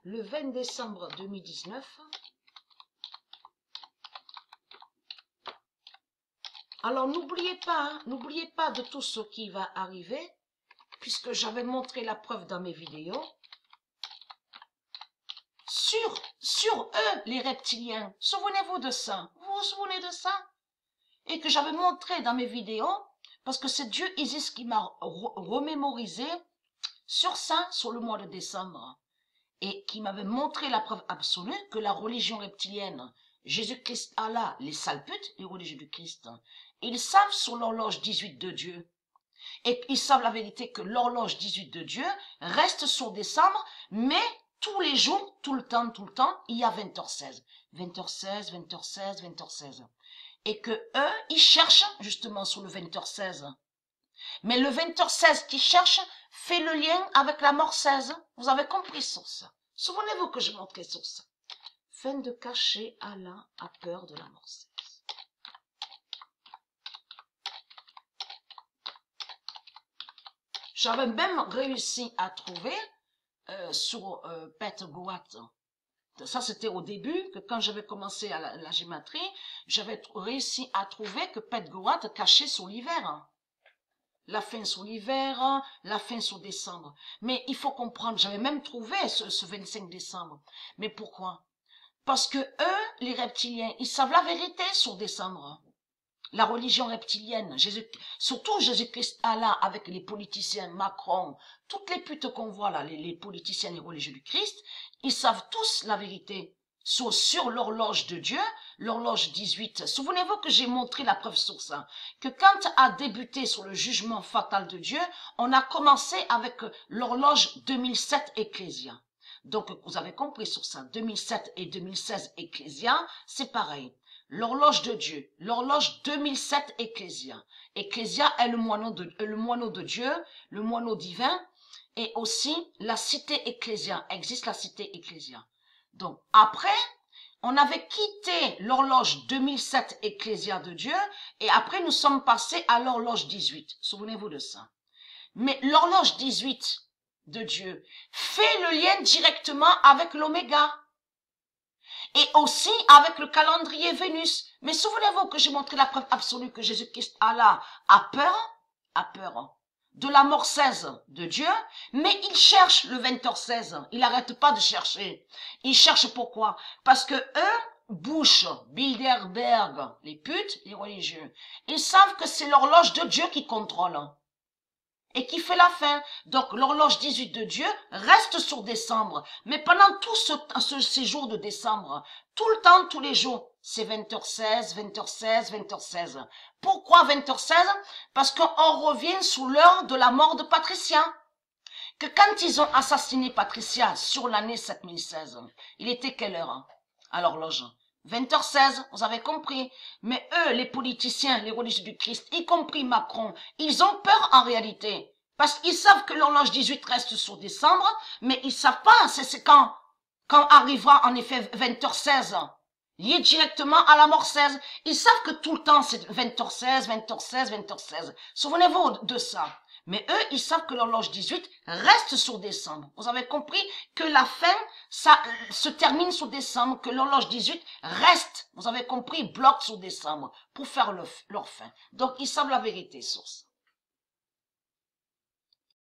le 20 décembre 2019. Alors, n'oubliez pas de tout ce qui va arriver, puisque j'avais montré la preuve dans mes vidéos. Sur eux, les reptiliens, souvenez-vous de ça. Vous vous souvenez de ça? Et que j'avais montré dans mes vidéos, parce que c'est Dieu Isis qui m'a remémorisé sur ça, sur le mois de décembre. Et qui m'avait montré la preuve absolue que la religion reptilienne, Jésus-Christ, Allah, les salputes, les religieux du Christ, ils savent sur l'horloge 18 de Dieu. Et ils savent la vérité que l'horloge 18 de Dieu reste sur décembre, mais tous les jours, tout le temps, il y a 20h16. 20h16, 20h16, 20h16. Et que eux, ils cherchent justement sur le 20h16. Mais le 20h16 qu'ils cherchent fait le lien avec la mort 16. Vous avez compris sur ça. Souvenez-vous que je montrais sur ça. Fin de cacher, Allah a peur de la mort 16. J'avais même réussi à trouver sur Pet Goat. Ça, c'était au début, que quand j'avais commencé à la gématrie, j'avais réussi à trouver que Pet Goat cachait sur l'hiver. La fin sur l'hiver, la fin sur décembre. Mais il faut comprendre, j'avais même trouvé ce 25 décembre. Mais pourquoi? Parce que eux, les reptiliens, ils savent la vérité sur décembre. La religion reptilienne, surtout Jésus-Christ Allah avec les politiciens, Macron, toutes les putes qu'on voit là, les politiciens, les religieux du Christ, ils savent tous la vérité sur l'horloge de Dieu, l'horloge 18. Souvenez-vous que j'ai montré la preuve sur ça, que quand a débuté sur le jugement fatal de Dieu, on a commencé avec l'horloge 2007 Ecclésia. Donc vous avez compris sur ça, 2007 et 2016 Ecclésia, c'est pareil. L'horloge de Dieu, l'horloge 2007 Ecclésia. Ecclésia est le moineau de Dieu, le moineau divin, et aussi la cité Ecclésia. Existe la cité Ecclésia. Donc après, on avait quitté l'horloge 2007 Ecclésia de Dieu, et après nous sommes passés à l'horloge 18. Souvenez-vous de ça. Mais l'horloge 18 de Dieu fait le lien directement avec l'oméga. Et aussi avec le calendrier Vénus. Mais souvenez-vous que j'ai montré la preuve absolue que Jésus-Christ Allah a peur de la mort 16 de Dieu, mais il cherche le 20h16. Il n'arrête pas de chercher. Il cherche pourquoi? Parce que eux, Bush, Bilderberg, les putes, les religieux, ils savent que c'est l'horloge de Dieu qui contrôle. Et qui fait la fin. Donc l'horloge 18 de Dieu reste sur décembre. Mais pendant tout ce séjour de décembre, tout le temps, tous les jours, c'est 20h16, 20h16, 20h16. Pourquoi 20h16? Parce qu'on revient sous l'heure de la mort de Patricia. Que quand ils ont assassiné Patricia sur l'année 7016, il était quelle heure à l'horloge? 20h16, vous avez compris. Mais eux, les politiciens, les religieux du Christ, y compris Macron, ils ont peur en réalité. Parce qu'ils savent que l'horloge 18 reste sur décembre, mais ils savent pas, c'est quand arrivera en effet 20h16, lié directement à la mort 16. Ils savent que tout le temps c'est 20h16, 20h16, 20h16. Souvenez-vous de ça. Mais eux, ils savent que l'horloge 18 reste sur décembre. Vous avez compris que la fin, ça se termine sur décembre, que l'horloge 18 reste, vous avez compris, bloque sur décembre pour faire leur fin. Donc, ils savent la vérité sur ça.